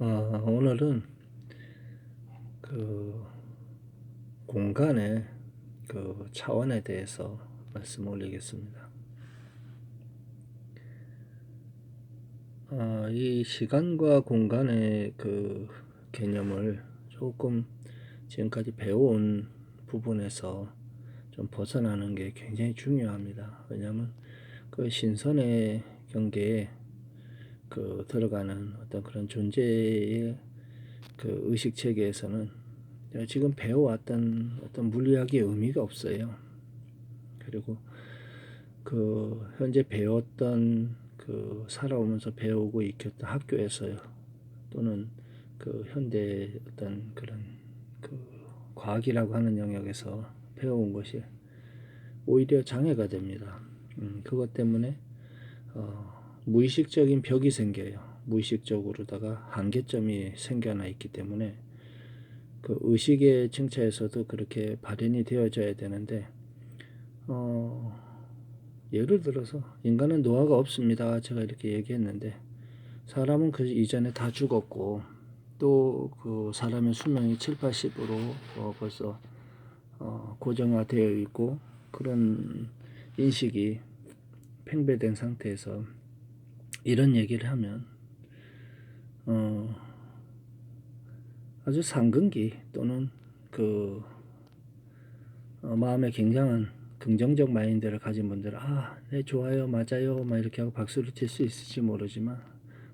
오늘은 그 공간의 그 차원에 대해서 말씀 올리겠습니다. 이 시간과 공간의 그 개념을 조금 지금까지 배워온 부분에서 좀 벗어나는 게 굉장히 중요합니다. 왜냐하면 그 신선의 경계에 그 들어가는 어떤 그런 존재의 그 의식 체계에서는 지금 배워왔던 어떤 물리학의 의미가 없어요. 그리고 그 현재 배웠던 그 살아오면서 배우고 익혔던 학교에서요, 또는 그 현대 어떤 그런 그 과학이라고 하는 영역에서 배워온 것이 오히려 장애가 됩니다. 그것 때문에 무의식적인 벽이 생겨요. 무의식적으로다가 한계점이 생겨나 있기 때문에 그 의식의 층차에서도 그렇게 발현이 되어져야 되는데, 예를 들어서 인간은 노화가 없습니다. 제가 이렇게 얘기했는데, 사람은 그 이전에 다 죽었고, 또 그 사람의 수명이 7, 80으로 벌써 고정화되어 있고, 그런 인식이 팽배된 상태에서 이런 얘기를 하면 아주 상근기 또는 그 마음에 굉장한 긍정적 마인드를 가진 분들은 네, 좋아요, 맞아요, 막 이렇게 하고 박수를 칠 수 있을지 모르지만,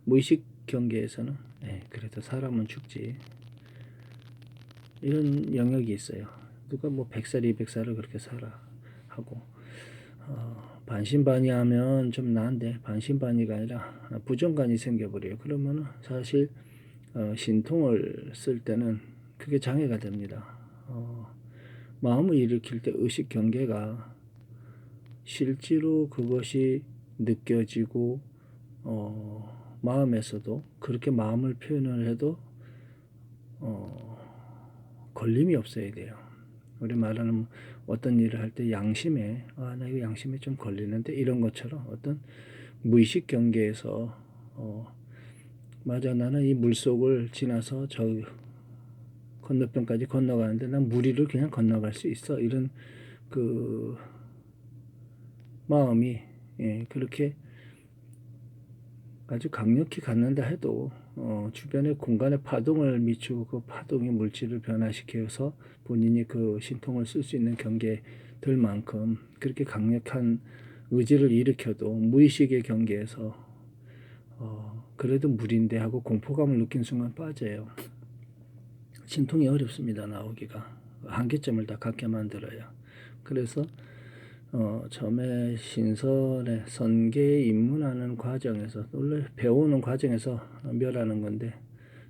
무의식 경계에서는 그래도 사람은 죽지, 이런 영역이 있어요. 누가 뭐 100살, 200살을 그렇게 살아 하고, 반신반의하면 좀 나은데 반신반의가 아니라 부정관이 생겨버려요. 그러면 사실 신통을 쓸 때는 그게 장애가 됩니다. 마음을 일으킬 때 의식 경계가 실제로 그것이 느껴지고 마음에서도 그렇게 마음을 표현을 해도 걸림이 없어야 돼요. 우리 말하는 어떤 일을 할 때 양심에 나 이거 양심에 좀 걸리는데, 이런 것처럼 어떤 무의식 경계에서 맞아, 나는 이 물속을 지나서 저 건너편까지 건너가는데 난 무리를 그냥 건너갈 수 있어, 이런 그 마음이 그렇게 아주 강력히 갖는다 해도 주변의 공간에 파동을 미치고 그 파동이 물질을 변화시켜서 본인이 그 신통을 쓸 수 있는 경계들만큼 그렇게 강력한 의지를 일으켜도 무의식의 경계에서 그래도 무리인데 하고 공포감을 느낀 순간 빠져요. 신통이 어렵습니다. 나오기가. 한계점을 다 갖게 만들어요. 그래서 처음에 신선의 선계에 입문하는 과정에서, 원래 배우는 과정에서 멸하는 건데,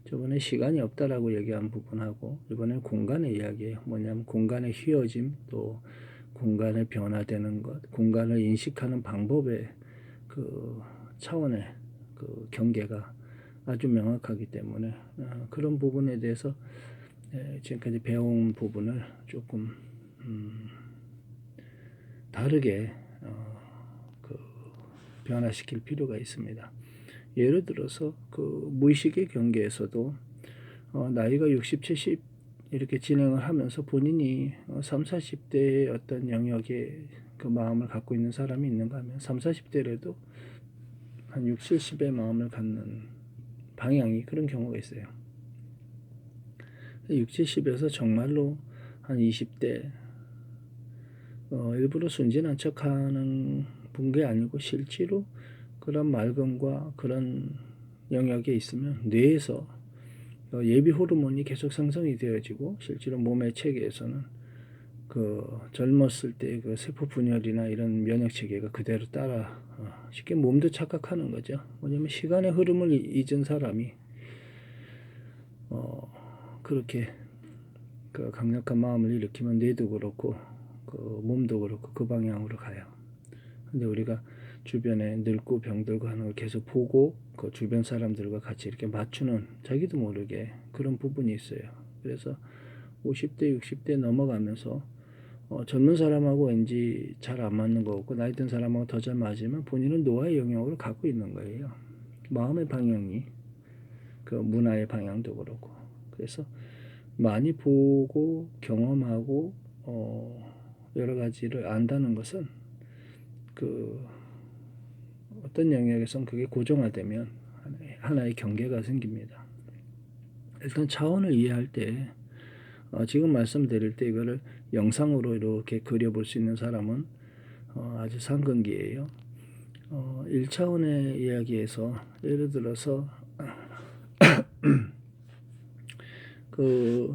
저번에 시간이 없다라고 얘기한 부분하고, 이번엔 공간의 이야기예요. 뭐냐면 공간의 휘어짐, 또 공간의 변화되는 것, 공간을 인식하는 방법의 그 차원의 그 경계가 아주 명확하기 때문에 그런 부분에 대해서 지금까지 배운 부분을 조금 다르게 그 변화시킬 필요가 있습니다. 예를 들어서 그 무의식의 경계에서도 나이가 60, 70 이렇게 진행을 하면서 본인이 3, 40대의 어떤 영역에 그 마음을 갖고 있는 사람이 있는가 하면 3, 40대라도 한 6, 70의 마음을 갖는 방향이 그런 경우가 있어요. 6, 70에서 정말로 한 20대 일부러 순진한 척하는 게 아니고 실제로 그런 맑음과 그런 영역에 있으면 뇌에서 예비 호르몬이 계속 생성이 되어지고, 실제로 몸의 체계에서는 그 젊었을 때 그 세포 분열이나 이런 면역 체계가 그대로 따라 쉽게 몸도 착각하는 거죠. 뭐냐면 시간의 흐름을 잊은 사람이 그렇게 그 강력한 마음을 일으키면 뇌도 그렇고 그 몸도 그렇고 그 방향으로 가요. 근데 우리가 주변에 늙고 병들고 하는 걸 계속 보고 그 주변 사람들과 같이 이렇게 맞추는, 자기도 모르게 그런 부분이 있어요. 그래서 50대 60대 넘어가면서 젊은 사람하고 왠지 잘 안 맞는 거 같고, 나이 든 사람하고 더 잘 맞으면 본인은 노화의 영역으로 갖고 있는 거예요. 마음의 방향이 그 문화의 방향도 그렇고. 그래서 많이 보고 경험하고 여러 가지를 안다는 것은 그 어떤 영역에선 그게 고정화되면 하나의 경계가 생깁니다. 일단 차원을 이해할 때 지금 말씀드릴 때 이거를 영상으로 이렇게 그려볼 수 있는 사람은 아주 상근기예요. 1차원의 이야기에서 예를 들어서 그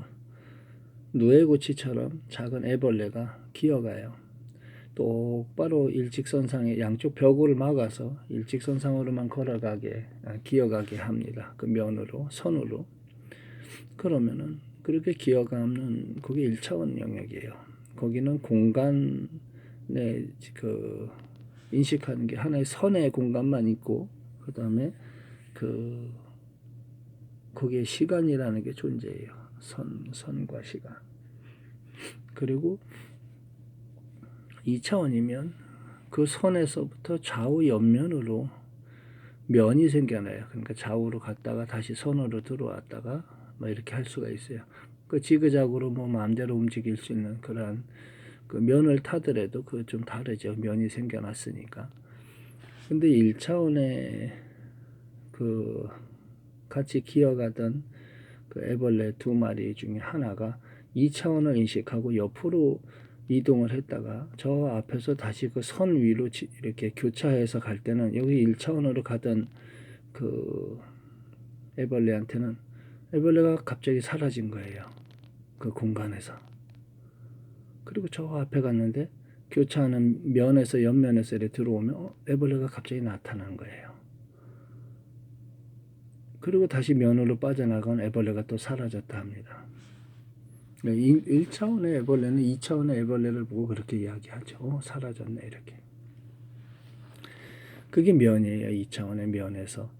누에고치처럼 작은 애벌레가 기어가요. 똑바로 일직선상에 양쪽 벽을 막아서 일직선상으로만 걸어가게 기어가게 합니다. 그 면으로 선으로. 그러면은 그렇게 기어가는 그게 1차원 영역이에요. 거기는 공간에 그 인식하는 게 하나의 선의 공간만 있고 그 다음에 거기에 시간이라는 게 존재해요. 선과 시간. 그리고 2차원이면 그 선에서부터 좌우 옆면으로 면이 생겨나요. 그러니까 좌우로 갔다가 다시 선으로 들어왔다가 뭐 이렇게 할 수가 있어요. 그 지그작으로 뭐 마음대로 움직일 수 있는 그러한 그 면을 타더라도 그 좀 다르죠. 면이 생겨났으니까. 근데 1차원의 그 같이 기어가던 그 애벌레 2마리 중에 하나가 2차원을 인식하고 옆으로 이동을 했다가 저 앞에서 다시 그 선 위로 이렇게 교차해서 갈 때는 여기 1차원으로 가던 그 애벌레한테는 애벌레가 갑자기 사라진 거예요. 그 공간에서. 그리고 저 앞에 갔는데 교차하는 면에서 옆면에서 이렇게 들어오면 애벌레가 갑자기 나타난 거예요. 그리고 다시 면으로 빠져나간 애벌레가 또 사라졌다 합니다. 1차원의 애벌레는 2차원의 애벌레를 보고 그렇게 이야기하죠. 사라졌네 이렇게. 그게 면이에요. 2차원의 면에서.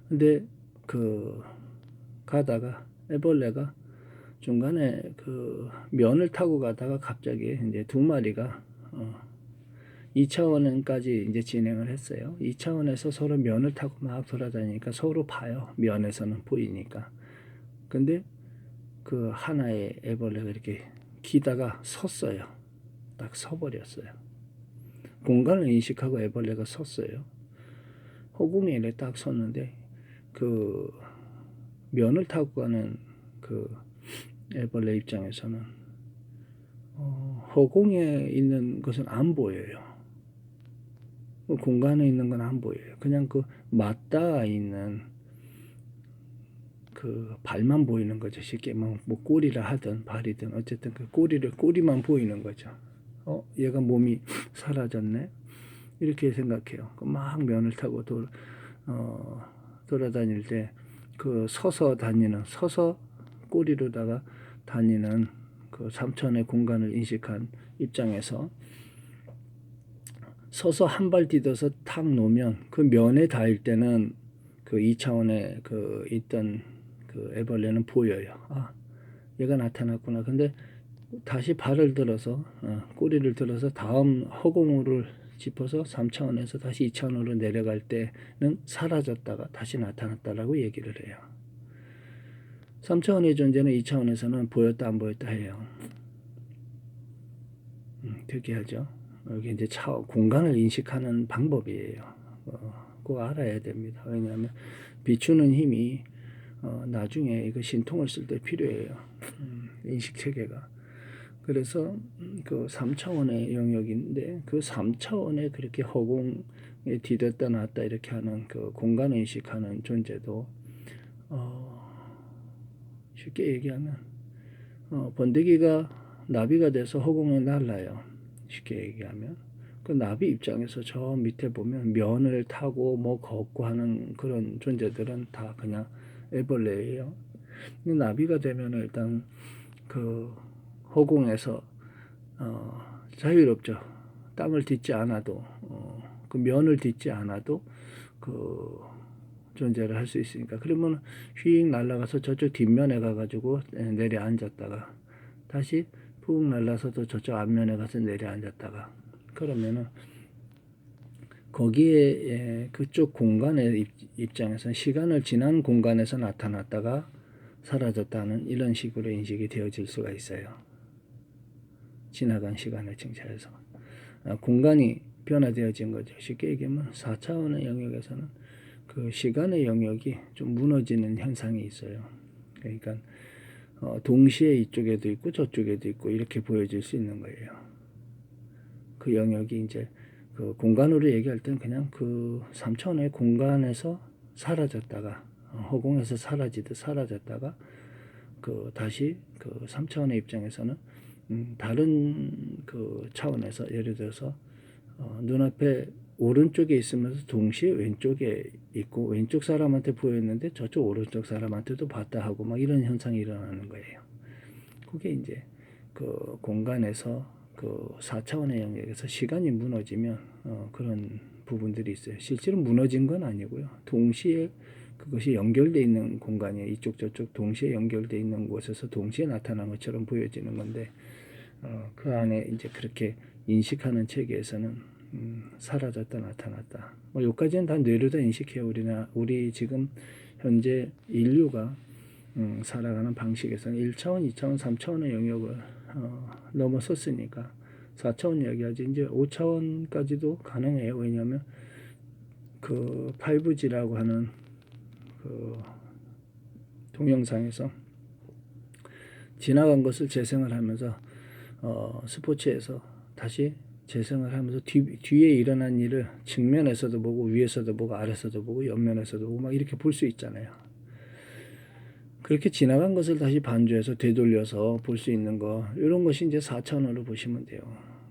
근데 그 가다가 애벌레가 중간에 그 면을 타고 가다가 갑자기 이제 2마리가 2차원까지 이제 진행을 했어요. 2차원에서 서로 면을 타고 막 돌아다니니까 서로 봐요. 면에서는 보이니까. 근데 그 하나의 애벌레가 이렇게 기다가 섰어요. 딱 서버렸어요. 공간을 인식하고 애벌레가 섰어요. 허공에 이렇게 딱 섰는데 그 면을 타고 가는 그 애벌레 입장에서는 허공에 있는 것은 안 보여요. 공간에 있는 건 안 보여요. 그냥 그 맞닿아 있는 그 발만 보이는 거죠. 쉽게 뭐 꼬리라 하든 발이든 어쨌든 그 꼬리만 보이는 거죠. 얘가 몸이 사라졌네. 이렇게 생각해요. 막 면을 타고 돌아다닐 때 그 서서 꼬리로다가 다니는 그 3차원의 공간을 인식한 입장에서 서서 한 발 디뎌서 탁 놓으면 그 면에 닿을 때는 그 2차원에 그 있던 그 애벌레는 보여요. 얘가 나타났구나. 근데 다시 발을 들어서 꼬리를 들어서 다음 허공을 짚어서 3차원에서 다시 2차원으로 내려갈 때는 사라졌다가 다시 나타났다라고 얘기를 해요. 3차원의 존재는 2차원에서는 보였다 안 보였다 해요. 특이하죠. 여기 이제 공간을 인식하는 방법이에요. 꼭 알아야 됩니다. 왜냐하면 비추는 힘이 나중에 이거 신통을 쓸 때 필요해요. 인식 체계가. 그래서 그 3차원의 영역인데 그 3차원에 그렇게 허공에 디뎠다 놨다 이렇게 하는 그 공간을 인식하는 존재도 쉽게 얘기하면 번데기가 나비가 돼서 허공에 날아요. 쉽게 얘기하면 그 나비 입장에서 저 밑에 보면 면을 타고 뭐 걷고 하는 그런 존재들은 다 그냥 애벌레예요. 나비가 되면 일단 그 허공에서 자유롭죠. 땅을 딛지 않아도 그 면을 딛지 않아도 그 존재를 할 수 있으니까. 그러면 휙 날아가서 저쪽 뒷면에 가가지고 내려앉았다가 다시 푹 날라서도 저쪽 앞면에 가서 내려앉았다가 그러면은 거기에 그쪽 공간의 입장에서 시간을 지난 공간에서 나타났다가 사라졌다는 이런 식으로 인식이 되어질 수가 있어요. 지나간 시간의 증차에서 공간이 변화되어진 거죠. 쉽게 얘기하면 4차원의 영역에서는 그 시간의 영역이 좀 무너지는 현상이 있어요. 그러니까 동시에 이쪽에도 있고 저쪽에도 있고 이렇게 보여질 수 있는 거예요. 그 영역이 이제 그 공간으로 얘기할 때는 그냥 그 3차원의 공간에서 사라졌다가 허공에서 사라지듯 사라졌다가 그 다시 그 3차원의 입장에서는 다른 그 차원에서 예를 들어서 눈앞에 오른쪽에 있으면서 동시에 왼쪽에 있고 왼쪽 사람한테 보였는데 저쪽 오른쪽 사람한테도 봤다 하고 막 이런 현상이 일어나는 거예요. 그게 이제 그 공간에서 그 4차원의 영역에서 시간이 무너지면 그런 부분들이 있어요. 실제로 무너진 건 아니고요. 동시에 그것이 연결되어 있는 공간이에요. 이쪽 저쪽 동시에 연결되어 있는 곳에서 동시에 나타난 것처럼 보여지는 건데 그 안에 이제 그렇게 인식하는 체계에서는 사라졌다 나타났다. 뭐 여기까지는 다 뇌로 다 인식해요. 우리 지금 현재 인류가 살아가는 방식에서는 1차원, 2차원, 3차원의 영역을 넘어섰으니까 4차원 이야기하지 이제 5차원까지도 가능해요. 왜냐하면 그 5G라고 하는 그 동영상에서 지나간 것을 재생을 하면서 스포츠에서 다시 재생을 하면서 뒤에 일어난 일을 측면에서도 보고 위에서도 보고 아래서도 보고 옆면에서도 보고 막 이렇게 볼 수 있잖아요. 그렇게 지나간 것을 다시 반주해서 되돌려서 볼 수 있는 거 이런 것이 이제 4차원으로 보시면 돼요.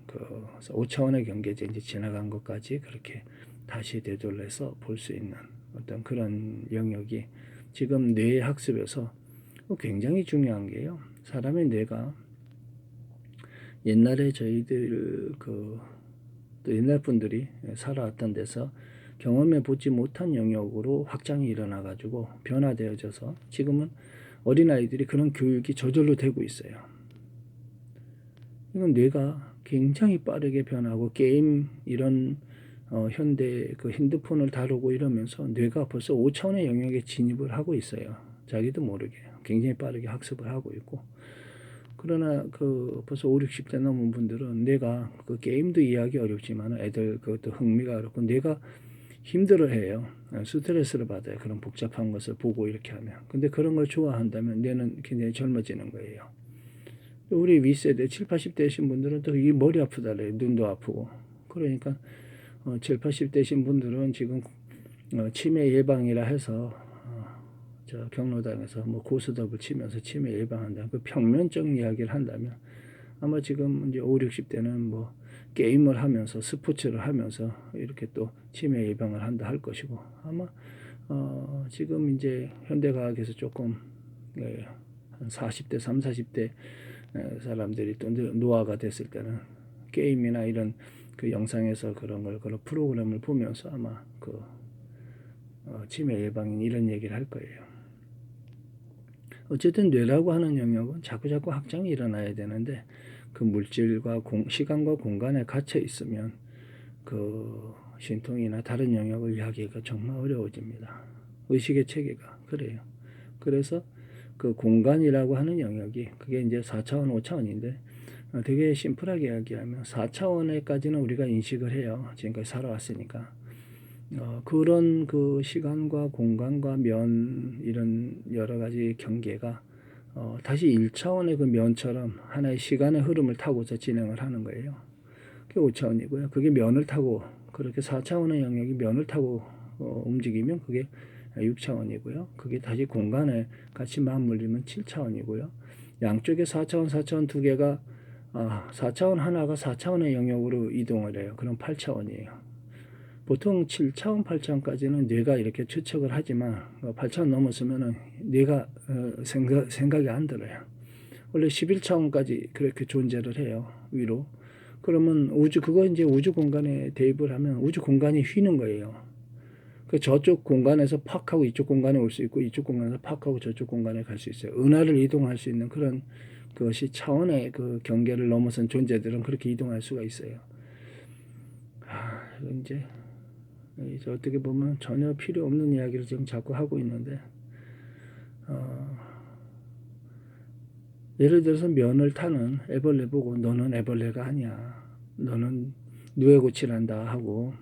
그 5차원의 경계제 이제 지나간 것까지 그렇게 다시 되돌려서 볼 수 있는 어떤 그런 영역이 지금 뇌 학습에서 굉장히 중요한 게요. 사람의 뇌가 옛날에 저희들 또 옛날 분들이 살아왔던 데서 경험해 보지 못한 영역으로 확장이 일어나 가지고 변화되어져서 지금은 어린아이들이 그런 교육이 저절로 되고 있어요. 이건 뇌가 굉장히 빠르게 변하고 게임 이런 현대 그 핸드폰을 다루고 이러면서 뇌가 벌써 5차원의 영역에 진입을 하고 있어요. 자기도 모르게 굉장히 빠르게 학습을 하고 있고 그러나 그 벌써 5, 60대 넘은 분들은 뇌가 그 게임도 이해하기 어렵지만 애들 그것도 흥미가 어렵고 뇌가 힘들어해요. 스트레스를 받아요. 그런 복잡한 것을 보고 이렇게 하면. 근데 그런 걸 좋아한다면 뇌는 굉장히 젊어지는 거예요. 우리 윗세대 7, 80대이신 분들은 또 이 머리 아프다래요. 눈도 아프고. 그러니까 7, 80대이신 분들은 지금 치매 예방이라 해서 저 경로당에서 뭐 고스톱을 치면서 치매 예방한다. 그 평면적 이야기를 한다면 아마 지금 이제 5, 60대는 뭐 게임을 하면서 스포츠를 하면서 이렇게 또 치매 예방을 한다 할 것이고 아마 지금 이제 현대과학에서 조금 한 40대, 3, 40대 사람들이 또 노화가 됐을 때는 게임이나 이런 그 영상에서 그런 프로그램을 보면서 아마 그 치매 예방인 이런 얘기를 할 거예요. 어쨌든 뇌라고 하는 영역은 자꾸자꾸 확장이 일어나야 되는데 그 물질과 시간과 공간에 갇혀 있으면 그 신통이나 다른 영역을 이해하기가 정말 어려워집니다. 의식의 체계가 그래요. 그래서 그 공간이라고 하는 영역이 그게 이제 4차원, 5차원인데 되게 심플하게 이야기하면 4차원에까지는 우리가 인식을 해요. 지금까지 살아왔으니까. 그런 그 시간과 공간과 면 이런 여러 가지 경계가 다시 1차원의 그 면처럼 하나의 시간의 흐름을 타고서 진행을 하는 거예요. 그게 5차원이고요. 그게 면을 타고 그렇게 4차원의 영역이 면을 타고 움직이면 그게 6차원이고요. 그게 다시 공간에 같이 맞물리면 7차원이고요. 양쪽에 4차원, 4차원 두 개가 4차원 하나가 4차원의 영역으로 이동을 해요. 그럼 8차원이에요. 보통 7차원, 8차원까지는 뇌가 이렇게 추측을 하지만 8차원 넘었으면 뇌가 생각이 안 들어요. 원래 11차원까지 그렇게 존재를 해요. 위로. 그러면 그거 이제 우주 공간에 대입을 하면 우주 공간이 휘는 거예요. 그 저쪽 공간에서 팍 하고 이쪽 공간에 올 수 있고 이쪽 공간에서 팍 하고 저쪽 공간에 갈 수 있어요. 은하를 이동할 수 있는 그런 그것이 차원의 그 경계를 넘어선 존재들은 그렇게 이동할 수가 있어요. 이제 이제 어떻게 보면 전혀 필요 없는 이야기를 지금 자꾸 하고 있는데, 예를 들어서 면을 타는 애벌레 보고 너는 애벌레가 아니야, 너는 누에고치란다 하고,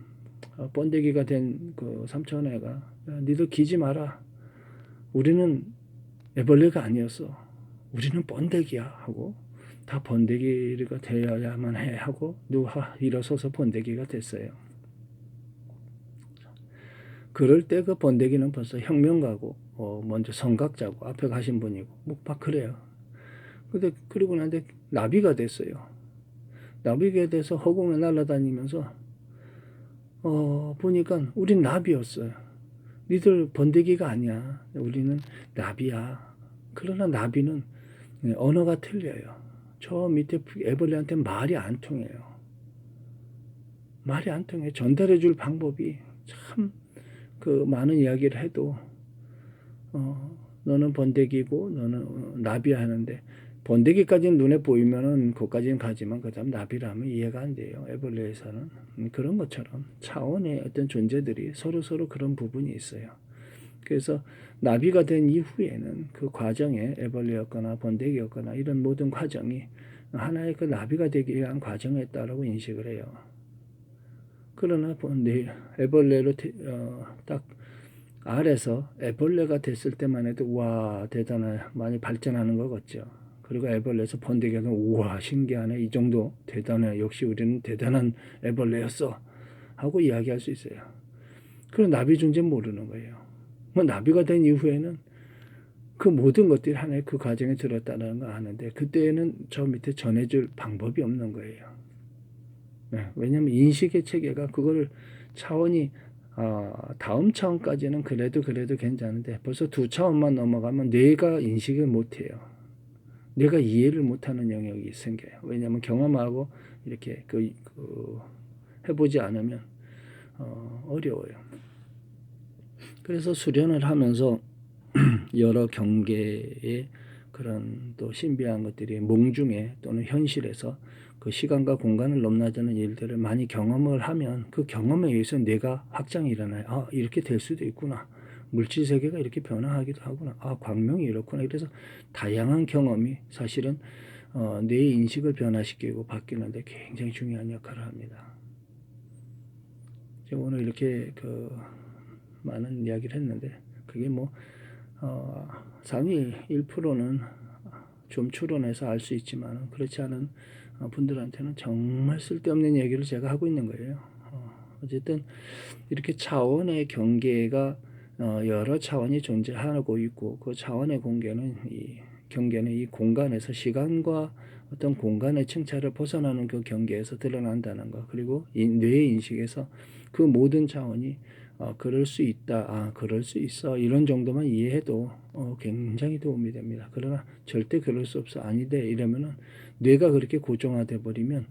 번데기가 된 그 삼촌애가 야, 니들 기지 마라, 우리는 애벌레가 아니었어, 우리는 번데기야 하고 다 번데기가 되어야만 해 하고 누가 일어서서 번데기가 됐어요. 그럴 때 그 번데기는 벌써 혁명가고 먼저 성각자고 앞에 가신 분이고 뭐 막 그래요. 근데 그리고 나는데 나비가 됐어요. 나비가 돼서 허공에 날아다니면서 보니까 우린 나비였어요. 니들 번데기가 아니야, 우리는 나비야. 그러나 나비는 언어가 틀려요. 저 밑에 애벌레한테 말이 안 통해요. 말이 안 통해. 전달해 줄 방법이 참 그 많은 이야기를 해도 너는 번데기고 너는 나비야 하는데, 번데기까지는 눈에 보이면은 그까지는 가지만 그다음 나비라면 이해가 안 돼요. 애벌레에서는 그런 것처럼 차원의 어떤 존재들이 서로 그런 부분이 있어요. 그래서 나비가 된 이후에는 그 과정에 애벌레였거나 번데기였거나 이런 모든 과정이 하나의 그 나비가 되기 위한 과정이었다라고 인식을 해요. 그러나 애벌레로 딱 알에서 애벌레가 됐을 때만 해도 와 대단해, 많이 발전하는 것 같죠. 그리고 애벌레에서 번데기가 우와 신기하네, 이 정도 대단해, 역시 우리는 대단한 애벌레였어 하고 이야기할 수 있어요. 그럼 나비 존재 모르는 거예요. 뭐 나비가 된 이후에는 그 모든 것들이 하나의 그 과정에 들었다는 거 아는데, 그때는 저 밑에 전해줄 방법이 없는 거예요. 네, 왜냐하면 인식의 체계가 그거를 차원이 다음 차원까지는 그래도 괜찮은데 벌써 2차원만 넘어가면 뇌가 인식을 못해요. 뇌가 이해를 못하는 영역이 생겨요. 왜냐하면 경험하고 이렇게 해보지 않으면 어려워요. 그래서 수련을 하면서 여러 경계의 그런 또 신비한 것들이 몽중에 또는 현실에서 그 시간과 공간을 넘나드는 일들을 많이 경험을 하면 그 경험에 의해서 뇌가 확장이 일어나요. 이렇게 될 수도 있구나. 물질 세계가 이렇게 변화하기도 하구나. 광명이 이렇구나. 그래서 다양한 경험이 사실은 뇌의 인식을 변화시키고 바뀌는데 굉장히 중요한 역할을 합니다. 제가 오늘 이렇게 많은 이야기를 했는데 그게 상위 1%는 좀 추론해서 알 수 있지만 그렇지 않은 분들한테는 정말 쓸데없는 얘기를 제가 하고 있는 거예요. 어쨌든 이렇게 차원의 경계가 여러 차원이 존재하고 있고, 그 차원의 경계는 이 공간에서 시간과 어떤 공간의 층차를 벗어나는 그 경계에서 드러난다는 것, 그리고 뇌의 인식에서 그 모든 차원이 그럴 수 있다, 그럴 수 있어, 이런 정도만 이해해도 굉장히 도움이 됩니다. 그러나 절대 그럴 수 없어, 아니돼 이러면은 뇌가 그렇게 고정화돼 버리면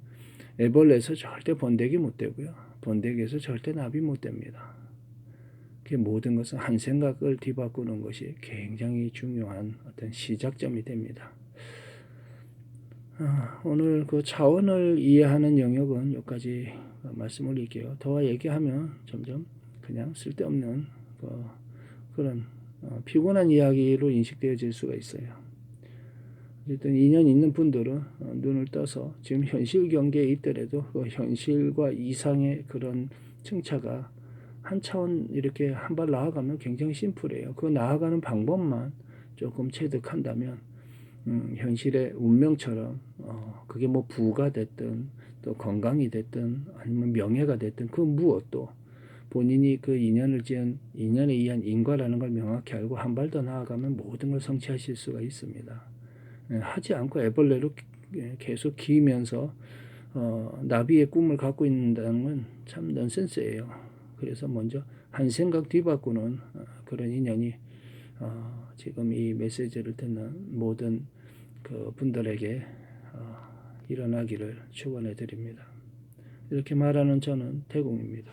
애벌레에서 절대 번데기 못 되고요, 번데기에서 절대 나비 못 됩니다. 그 모든 것은 한 생각을 뒤바꾸는 것이 굉장히 중요한 어떤 시작점이 됩니다. 오늘 그 차원을 이해하는 영역은 여기까지 말씀을 드릴게요. 더 얘기하면 점점 그냥 쓸데없는 그런 피곤한 이야기로 인식되어질 수가 있어요. 어쨌든 인연 있는 분들은 눈을 떠서 지금 현실 경계에 있더라도 그 현실과 이상의 그런 층차가 한 차원 이렇게 한 발 나아가면 굉장히 심플해요. 그 나아가는 방법만 조금 체득한다면 현실의 운명처럼 그게 뭐 부가 됐든 또 건강이 됐든 아니면 명예가 됐든 그 무엇도 본인이 그 인연을 지은 인연에 의한 인과라는 걸 명확히 알고 한 발 더 나아가면 모든 걸 성취하실 수가 있습니다. 하지 않고 애벌레로 계속 기면서 나비의 꿈을 갖고 있는다는 건 참 넌센스예요. 그래서 먼저 한 생각 뒤바꾸는 그런 인연이 지금 이 메시지를 듣는 모든 그 분들에게 일어나기를 축원해 드립니다. 이렇게 말하는 저는 태공입니다.